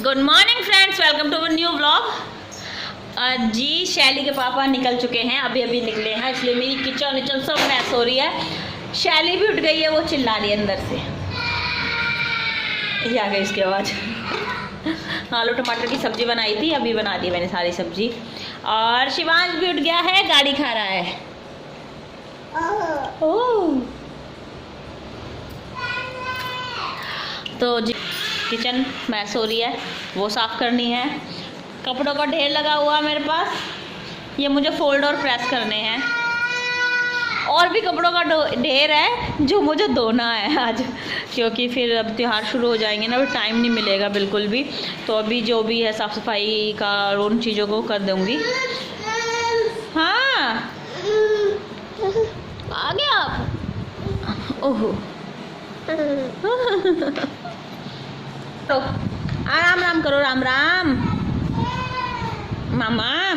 Good morning friends, welcome to our new vlog. जी शैली के पापा निकल चुके हैं, अभी अभी निकले हैं, इसलिए मेरी किचन सब मैस हो रही है। शैली भी उठ गई है, वो चिल्ला रही है अंदर से। ये आ गई इसकी आवाज़। आलू टमाटर की सब्जी बनाई थी, अभी बना दी मैंने सारी सब्जी। और शिवांश भी उठ गया है, गाड़ी खा रहा है। ओह तो जी किचन मैस हो रही है, वो साफ़ करनी है। कपड़ों का ढेर लगा हुआ है मेरे पास, ये मुझे फोल्ड और प्रेस करने हैं। और भी कपड़ों का ढेर है जो मुझे धोना है आज, क्योंकि फिर अब त्योहार शुरू हो जाएंगे ना, फिर टाइम नहीं मिलेगा बिल्कुल भी। तो अभी जो भी है साफ़ सफाई का उन चीज़ों को कर दूँगी। हाँ आ गया आप। ओहो तो आराम राम करो, राम राम मामा।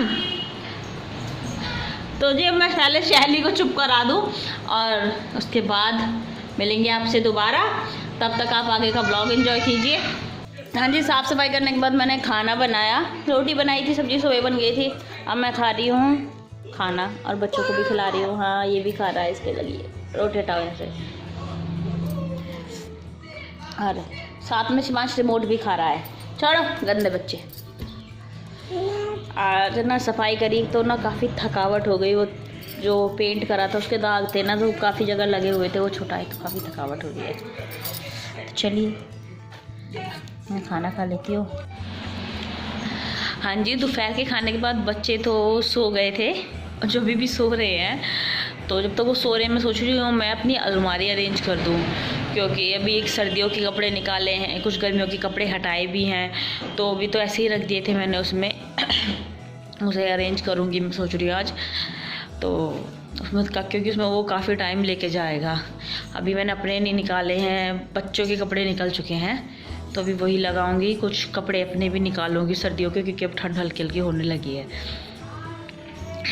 तो जी मैं पहले शैली को चुप करा दूँ और उसके बाद मिलेंगे आपसे दोबारा। तब तक आप आगे का ब्लॉग एंजॉय कीजिए। हाँ जी, साफ़ सफाई करने के बाद मैंने खाना बनाया। रोटी बनाई थी, सब्जी सुबह बन गई थी। अब मैं खा रही हूँ खाना और बच्चों को भी खिला रही हूँ। हाँ ये भी खा रहा है, इसके लगी रोटी हटाओ यहाँ से। और साथ में शिवांश रिमोट भी खा रहा है। छोड़ो गंदे बच्चे। आज ना सफाई करी तो ना काफ़ी थकावट हो गई। वो जो पेंट करा था उसके दाग थे ना, तो काफ़ी जगह लगे हुए थे, वो छुटाए तो काफ़ी थकावट हो रही है। तो चलिए मैं खाना खा लेती हूँ। हाँ जी, दोपहर के खाने के बाद बच्चे तो सो गए थे और जो भी सो रहे हैं। तो जब तक वो सो रहे हैं मैं सोच रही हूँ मैं अपनी अलमारी अरेंज कर दूँ, क्योंकि अभी एक सर्दियों के कपड़े निकाले हैं, कुछ गर्मियों के कपड़े हटाए भी हैं। तो अभी तो ऐसे ही रख दिए थे मैंने उसमें। उसे अरेंज करूँगी मैं सोच रही हूँ आज। तो उसमें क्योंकि उसमें वो काफ़ी टाइम लेके जाएगा। अभी मैंने अपने नहीं निकाले हैं, बच्चों के कपड़े निकल चुके हैं, तो अभी वही लगाऊंगी। कुछ कपड़े अपने भी निकालूंगी सर्दियों के, क्योंकि अब ठंड हल्की हल्की होने लगी है।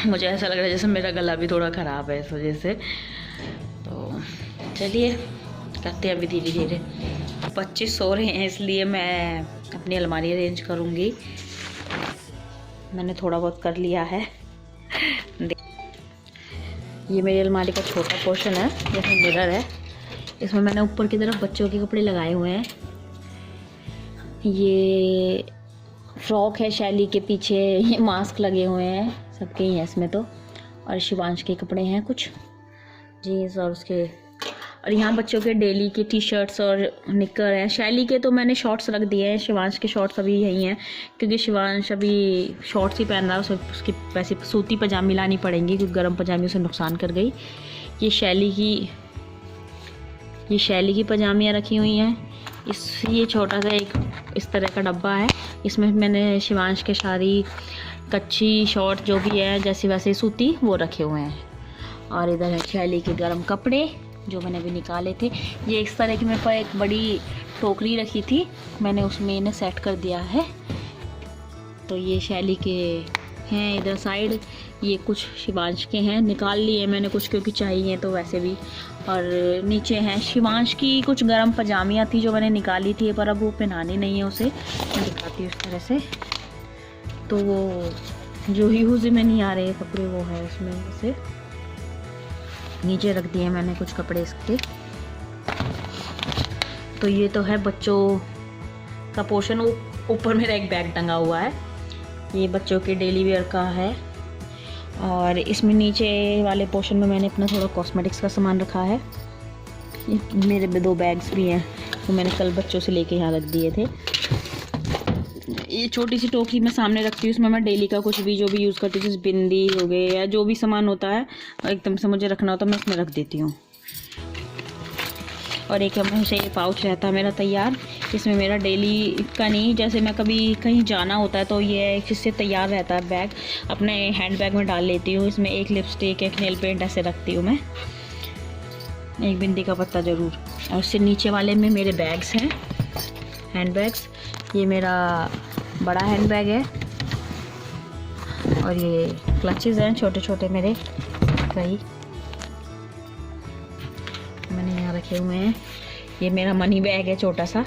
मुझे ऐसा लग रहा है जैसे मेरा गला भी थोड़ा ख़राब है इस वजह से। तो चलिए करते हैं अभी धीरे धीरे। बच्चे सो रहे हैं इसलिए मैं अपनी अलमारी अरेंज करूँगी। मैंने थोड़ा बहुत कर लिया है। ये मेरी अलमारी का छोटा पोर्शन है, जैसे मिरर है। इसमें मैंने ऊपर की तरफ बच्चों के कपड़े लगाए हुए हैं। ये फ्रॉक है शैली के पीछे, ये मास्क लगे हुए हैं, सबके ही हैं इसमें तो। और शिवांश के कपड़े हैं कुछ जीन्स और उसके। और यहाँ बच्चों के डेली के टी शर्ट्स और निकर हैं। शैली के तो मैंने शॉर्ट्स रख दिए हैं, शिवांश के शॉर्ट्स अभी यही हैं, क्योंकि शिवांश अभी शॉर्ट्स ही पहन रहा है। उसकी वैसे सूती पजामी लानी पड़ेंगी, क्योंकि गर्म पजामी उसे नुकसान कर गई। ये शैली की पजामियाँ रखी हुई हैं। ये छोटा सा एक इस तरह का डब्बा है, इसमें मैंने शिवांश के सारी कच्ची शॉर्ट जो भी है जैसे वैसे सूती वो रखे हुए हैं। और इधर है शैली के गर्म कपड़े जो मैंने अभी निकाले थे। ये इस तरह की मेरे पास एक बड़ी टोकरी रखी थी, मैंने उसमें इन्हें सेट कर दिया है। तो ये शैली के हैं इधर साइड, ये कुछ शिवांश के हैं। निकाल लिए मैंने कुछ क्योंकि चाहिए तो वैसे भी। और नीचे हैं शिवांश की कुछ गर्म पजामियाँ थी जो मैंने निकाली थी, पर अब वो पहनानी नहीं है उसे। मैं दिखाती हूँ इस तरह से। तो वो जो यूज़ में नहीं आ रहे कपड़े वो है उसमें से नीचे रख दिए मैंने कुछ कपड़े इसके। तो ये तो है बच्चों का पोर्शन। ऊपर मेरा एक बैग टंगा हुआ है, ये बच्चों के डेली वेयर का है। और इसमें नीचे वाले पोर्शन में मैंने अपना थोड़ा कॉस्मेटिक्स का सामान रखा है। मेरे 2 बैग्स भी हैं, तो मैंने कल बच्चों से लेके यहाँ रख दिए थे। ये छोटी सी टोकरी मैं सामने रखती हूँ, उसमें मैं डेली का कुछ भी जो भी यूज़ करती हूँ, जैसे बिंदी हो गए या जो भी सामान होता है एकदम से मुझे रखना होता है मैं इसमें रख देती हूँ। और एक हमेशा ये पाउच रहता है मेरा तैयार, इसमें मेरा डेली का नहीं, जैसे मैं कभी कहीं जाना होता है तो ये इससे तैयार रहता है बैग, अपने हैंड बैग में डाल लेती हूँ। इसमें एक लिपस्टिक, एक नेल पेंट ऐसे रखती हूँ मैं, एक बिंदी का पत्ता ज़रूर। और उससे नीचे वाले में मेरे बैग्स हैं, हैंड बैग्स। ये मेरा बड़ा हैंड बैग है और ये क्लचेस हैं छोटे छोटे मेरे कई मैंने यहाँ रखे हुए हैं। ये मेरा मनी बैग है छोटा सा,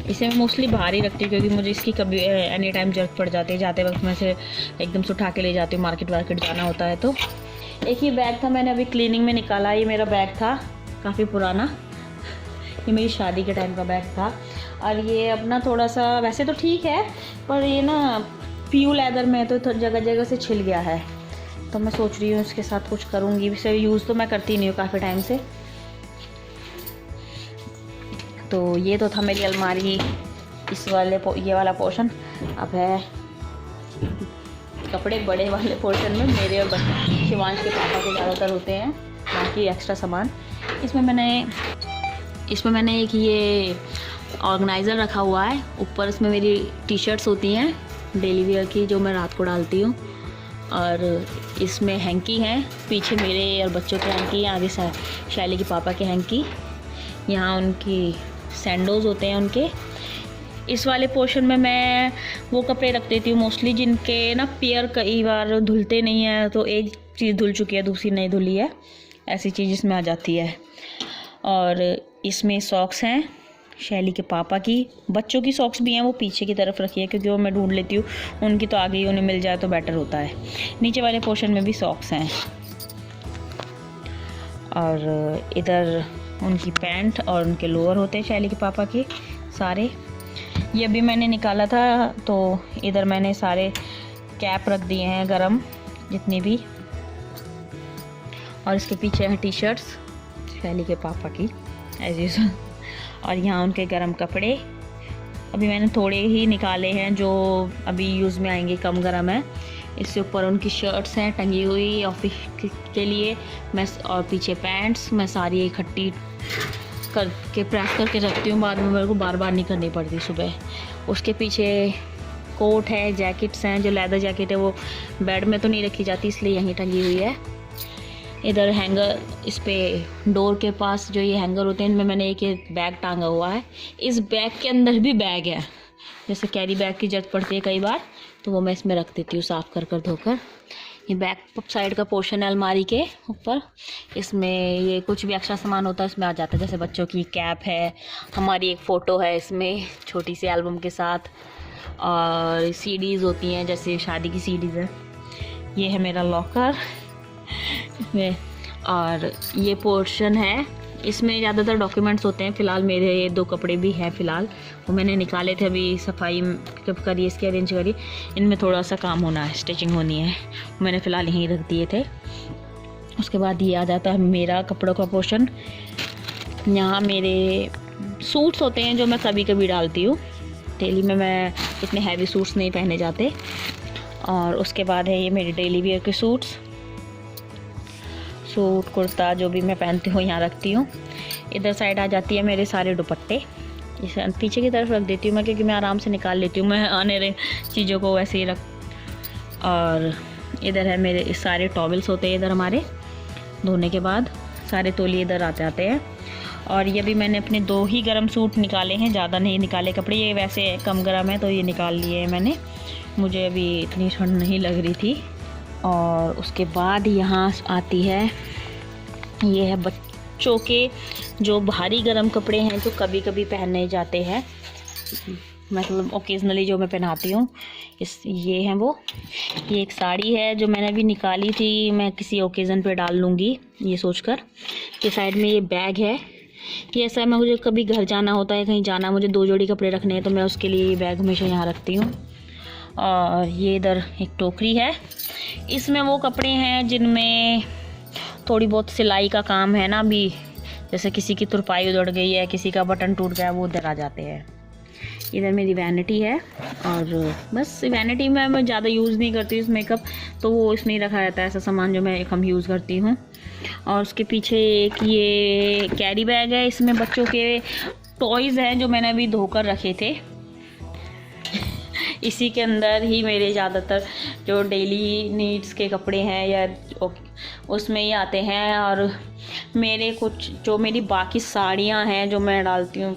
इसे मैं मोस्टली बाहर ही रखती हूँ क्योंकि मुझे इसकी कभी एनी टाइम ज़रूरत पड़ जाती है। जाते वक्त मैं इसे एकदम से उठा के ले जाती हूँ, मार्केट वार्केट जाना होता है तो। एक ही बैग था, मैंने अभी क्लीनिंग में निकाला। ये मेरा बैग था काफ़ी पुराना, ये मेरी शादी के टाइम का बैग था। और ये अपना थोड़ा सा वैसे तो ठीक है, पर ये ना प्यू लेदर में तो जगह जगह से छिल गया है, तो मैं सोच रही हूँ इसके साथ कुछ करूँगी। इसे यूज़ तो मैं करती नहीं हूँ काफ़ी टाइम से। तो ये तो था मेरी अलमारी, इस वाले ये वाला पोर्शन। अब है कपड़े। बड़े वाले पोर्शन में मेरे और शिवांश के पापा के ज़्यादातर होते हैं, बाकी एक्स्ट्रा सामान। इसमें मैंने एक ये ऑर्गेनाइज़र रखा हुआ है। ऊपर इसमें मेरी टी शर्ट्स होती हैं डेली वेयर की, जो मैं रात को डालती हूँ। और इसमें हैंकी हैं, पीछे मेरे और बच्चों के हैंकी, आगे शैली के पापा के हैंकी, यहाँ उनकी सैंडोज होते हैं उनके। इस वाले पोर्शन में मैं वो कपड़े रख देती हूँ मोस्टली जिनके ना पेयर कई बार धुलते नहीं है, तो एक चीज़ धुल चुकी है दूसरी नहीं धुली है, ऐसी चीज़ इसमें आ जाती है। और इसमें सॉक्स हैं शैली के पापा की, बच्चों की सॉक्स भी हैं, वो पीछे की तरफ रखी है क्योंकि वो मैं ढूंढ लेती हूँ, उनकी तो आगे ही उन्हें मिल जाए तो बेटर होता है। नीचे वाले पोर्शन में भी सॉक्स हैं। और इधर उनकी पैंट और उनके लोअर होते हैं शैली के पापा के सारे। ये अभी मैंने निकाला था, तो इधर मैंने सारे कैप रख दिए हैं गरम जितनी भी। और इसके पीछे हैं टी शर्ट्स शैली के पापा की एज यूजुअल। और यहाँ उनके गरम कपड़े अभी मैंने थोड़े ही निकाले हैं जो अभी यूज़ में आएंगे, कम गरम है। इससे ऊपर उनकी शर्ट्स हैं टंगी हुई ऑफिस के लिए, मैं और पीछे पैंट्स मैं सारी इकट्ठी करके प्रेस करके रखती हूँ, बाद में मेरे को बार बार नहीं करनी पड़ती सुबह। उसके पीछे कोट है, जैकेट्स हैं, जो लेदर जैकेट है वो बेड में तो नहीं रखी जाती इसलिए यहीं टंगी हुई है। इधर हैंगर, इस पे डोर के पास जो ये हैंगर होते हैं इनमें मैंने एक बैग टांगा हुआ है। इस बैग के अंदर भी बैग है, जैसे कैरी बैग की जरूरत पड़ती है कई बार, तो वो मैं इसमें रख देती हूँ साफ़ कर कर धोकर। ये बैक साइड का पोर्शन है अलमारी के ऊपर, इसमें ये कुछ भी एक्स्ट्रा सामान होता है इसमें आ जाता है, जैसे बच्चों की कैप है, हमारी एक फ़ोटो है इसमें छोटी सी एल्बम के साथ, और सीडीज़ होती हैं जैसे शादी की सीडीज़ है। ये है मेरा लॉकर इसमें। और ये पोर्शन है, इसमें ज़्यादातर डॉक्यूमेंट्स होते हैं। फ़िलहाल मेरे ये 2 कपड़े भी हैं फ़िलहाल, वो मैंने निकाले थे अभी, सफाई कब करी इसकी अरेंज करी। इनमें थोड़ा सा काम होना है, स्टिचिंग होनी है, मैंने फ़िलहाल यहीं रख दिए थे। उसके बाद ये आ जाता है मेरा कपड़ों का पोर्शन। यहाँ मेरे सूट्स होते हैं जो मैं कभी कभी डालती हूँ, डेली में मैं इतने हैवी सूट्स नहीं पहने जाते। और उसके बाद है ये मेरे डेली वेयर के सूट कुर्ता जो भी मैं पहनती हूँ यहाँ रखती हूँ। इधर साइड आ जाती है मेरे सारे दुपट्टे, इसे पीछे की तरफ रख देती हूँ मैं क्योंकि मैं आराम से निकाल लेती हूँ, मैं आने रहे चीज़ों को वैसे ही रख। और इधर है मेरे सारे टॉवल्स होते हैं इधर हमारे, धोने के बाद सारे तौलिए इधर आते हैं। और ये भी मैंने अपने 2 ही गर्म सूट निकाले हैं, ज़्यादा नहीं निकाले कपड़े, ये वैसे कम गर्म है तो ये निकाल लिए हैं मैंने, मुझे अभी इतनी ठंड नहीं लग रही थी। और उसके बाद यहाँ आती है, ये है बच्चों के जो भारी गर्म कपड़े हैं जो कभी कभी पहने जाते हैं, मतलब ओकेजनली जो मैं पहनाती हूँ, ये हैं वो। ये एक साड़ी है जो मैंने अभी निकाली थी, मैं किसी ओकेज़न पे डाल लूँगी ये सोचकर। के साइड में ये बैग है, ये ऐसा है मैं मुझे कभी घर जाना होता है, कहीं जाना, मुझे 2 जोड़ी कपड़े रखने हैं तो मैं उसके लिए ये बैग हमेशा यहाँ रखती हूँ। और ये इधर एक टोकरी है, इसमें वो कपड़े हैं जिनमें थोड़ी बहुत सिलाई का काम है ना, अभी जैसे किसी की तुरपाई उधड़ गई है, किसी का बटन टूट गया, वो उधर आ जाते हैं। इधर मेरी वैनिटी है, और बस वैनिटी में मैं ज़्यादा यूज़ नहीं करती इस मेकअप, तो वो इसमें ही रखा रहता है ऐसा सामान जो मैं कम यूज़ करती हूँ। और उसके पीछे एक ये कैरी बैग है, इसमें बच्चों के टॉयज़ हैं जो मैंने अभी धोकर रखे थे। इसी के अंदर ही मेरे ज़्यादातर जो डेली नीड्स के कपड़े हैं या उसमें ही आते हैं। और मेरे कुछ जो मेरी बाकी साड़ियाँ हैं जो मैं डालती हूँ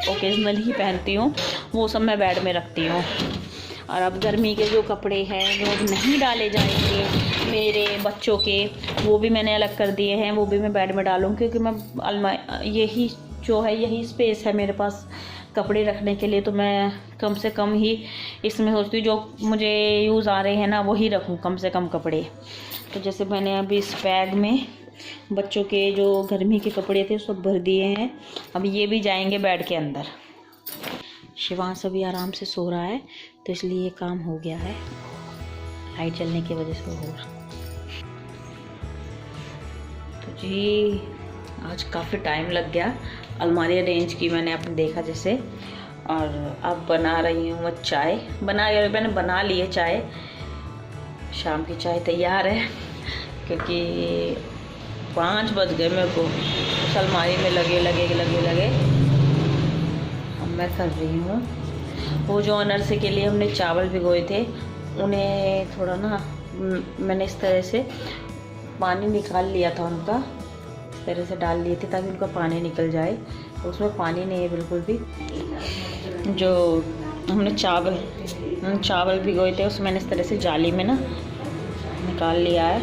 ओकेजनल ही पहनती हूँ, वो सब मैं बेड में रखती हूँ। और अब गर्मी के जो कपड़े हैं जो नहीं डाले जाएंगे मेरे बच्चों के, वो भी मैंने अलग कर दिए हैं, वो भी मैं बेड में डालूँ, क्योंकि मैं यही जो है यही स्पेस है मेरे पास कपड़े रखने के लिए तो मैं कम से कम ही इसमें सोचती हूँ जो मुझे यूज़ आ रहे हैं ना वही रखूँ कम से कम कपड़े। तो जैसे मैंने अभी इस बैग में बच्चों के जो गर्मी के कपड़े थे सब भर दिए हैं। अब ये भी जाएंगे बेड के अंदर। शिवांश अभी आराम से सो रहा है तो इसलिए ये काम हो गया है, लाइट जलने की वजह से हो रहा। तो जी आज काफ़ी टाइम लग गया, अलमारी अरेंज की मैंने आपने देखा जैसे। और अब बना रही हूँ मैं चाय। मैंने बना ली है चाय, शाम की चाय तैयार है क्योंकि 5 बज गए मेरे को। उस अलमारी में लगे अब मैं कर रही हूँ। वो जो अनरसे के लिए हमने चावल भिगोए थे उन्हें थोड़ा ना मैंने इस तरह से पानी निकाल लिया था उनका, इस तरह से डाल लिए थे ताकि उनका पानी निकल जाए। तो उसमें पानी नहीं है बिल्कुल भी। जो हमने चावल भिगोए थे उसमें मैंने इस तरह से जाली में ना निकाल लिया है।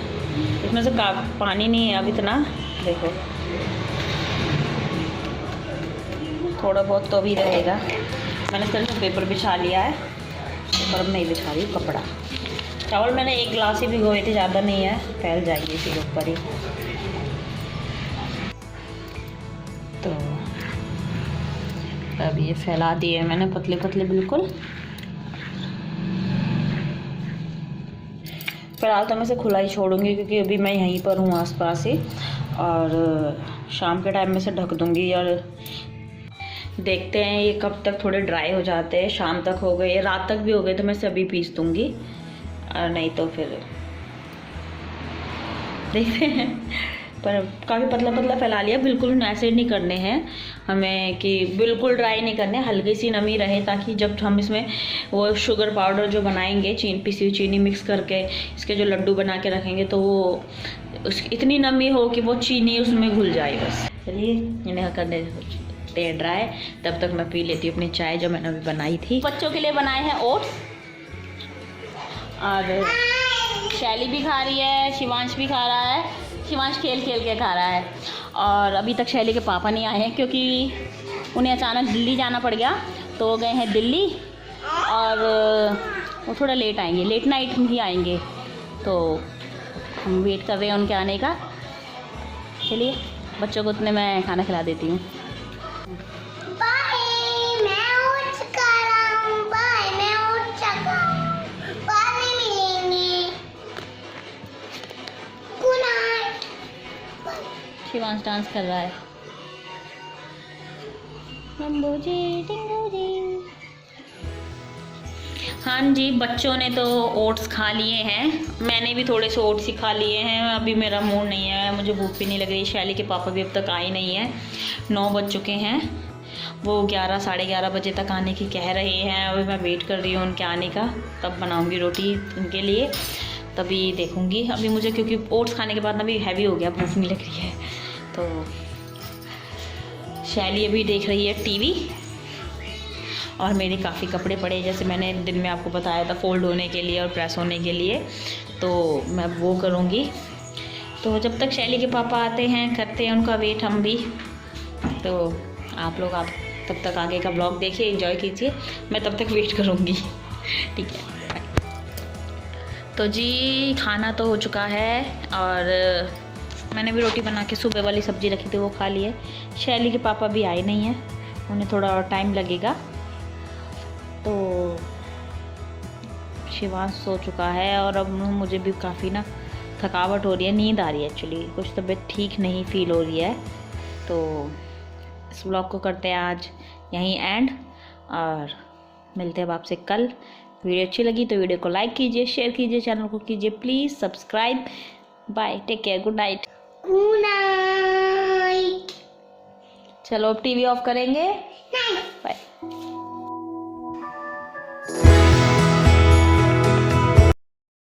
इसमें से पानी नहीं है अब इतना, देखो थोड़ा बहुत तो अभी रहेगा। मैंने इस तरह से पेपर बिछा लिया है, पर अब नहीं बिछा रही हूँ कपड़ा। चावल मैंने 1 गिलास ही भिगोए थे, ज़्यादा नहीं है, फैल जाएगी इसी के ऊपर ही। तो अब ये फैला दिए मैंने पतले पतले बिल्कुल। फिलहाल तो मैं इसे खुला ही छोड़ूंगी क्योंकि अभी मैं यहीं पर हूँ आसपास ही, और शाम के टाइम में से ढक दूंगी। और देखते हैं ये कब तक थोड़े ड्राई हो जाते हैं। शाम तक हो गए, रात तक भी हो गए तो मैं इसे अभी पीस दूंगी, और नहीं तो फिर देखते हैं। पर काफ़ी पतला पतला फैला लिया, बिल्कुल ऐसे नहीं करने हैं हमें कि बिल्कुल ड्राई नहीं करने, हल्की सी नमी रहे ताकि जब हम इसमें वो शुगर पाउडर जो बनाएंगे पिसी हुई चीनी मिक्स करके इसके जो लड्डू बना के रखेंगे तो वो इतनी नमी हो कि वो चीनी उसमें घुल जाए। बस चलिए इन्हें करने ड्राई, तब तक मैं पी लेती हूँ अपनी चाय जो मैंने अभी बनाई थी। बच्चों के लिए बनाए हैं ओट्स, और शैली भी खा रही है, शिवांश भी खा रहा है। शिवांश खेल के खा रहा है। और अभी तक शैली के पापा नहीं आए हैं क्योंकि उन्हें अचानक दिल्ली जाना पड़ गया, तो वो गए हैं दिल्ली, और वो थोड़ा लेट आएंगे, लेट नाइट ही आएंगे। तो हम वेट कर रहे हैं उनके आने का। चलिए बच्चों को उतने मैं खाना खिला देती हूँ। शिवांश डांस कर रहा है। हाँ जी, बच्चों ने तो ओट्स खा लिए हैं, मैंने भी थोड़े से ओट्स ही खा लिए हैं। अभी मेरा मूड नहीं है, मुझे भूख भी नहीं लग रही। शैली के पापा भी अब तक आए नहीं हैं, 9 बज चुके हैं। वो 11 साढ़े 11 बजे तक आने की कह रहे हैं। अभी मैं वेट कर रही हूँ उनके आने का, तब बनाऊँगी रोटी उनके लिए, तभी देखूँगी। अभी मुझे क्योंकि ओट्स खाने के बाद ना भी हैवी हो गया, भूख नहीं लग रही है। तो शैली अभी देख रही है टीवी, और मेरे काफ़ी कपड़े पड़े जैसे मैंने दिन में आपको बताया था फोल्ड होने के लिए और प्रेस होने के लिए, तो मैं वो करूँगी। तो जब तक शैली के पापा आते हैं करते हैं उनका वेट हम भी। तो आप लोग तब तक आगे का ब्लॉग देखिए, एंजॉय कीजिए, मैं तब तक वेट करूँगी। ठीक है। तो जी खाना तो हो चुका है, और मैंने भी रोटी बना के सुबह वाली सब्ज़ी रखी थी वो खा ली है। शैली के पापा भी आए नहीं हैं, उन्हें थोड़ा और टाइम लगेगा। तो शिवांश सो चुका है, और अब मुझे भी काफ़ी ना थकावट हो रही है, नींद आ रही है एक्चुअली, कुछ तबीयत ठीक नहीं फील हो रही है। तो इस ब्लॉग को करते हैं आज यहीं एंड, और मिलते हैं आपसे कल। वीडियो अच्छी लगी तो वीडियो को लाइक कीजिए, शेयर कीजिए, चैनल को कीजिए please subscribe. Bye, take care, good night. Good night. चलो अब टीवी ऑफ करेंगे। बाय।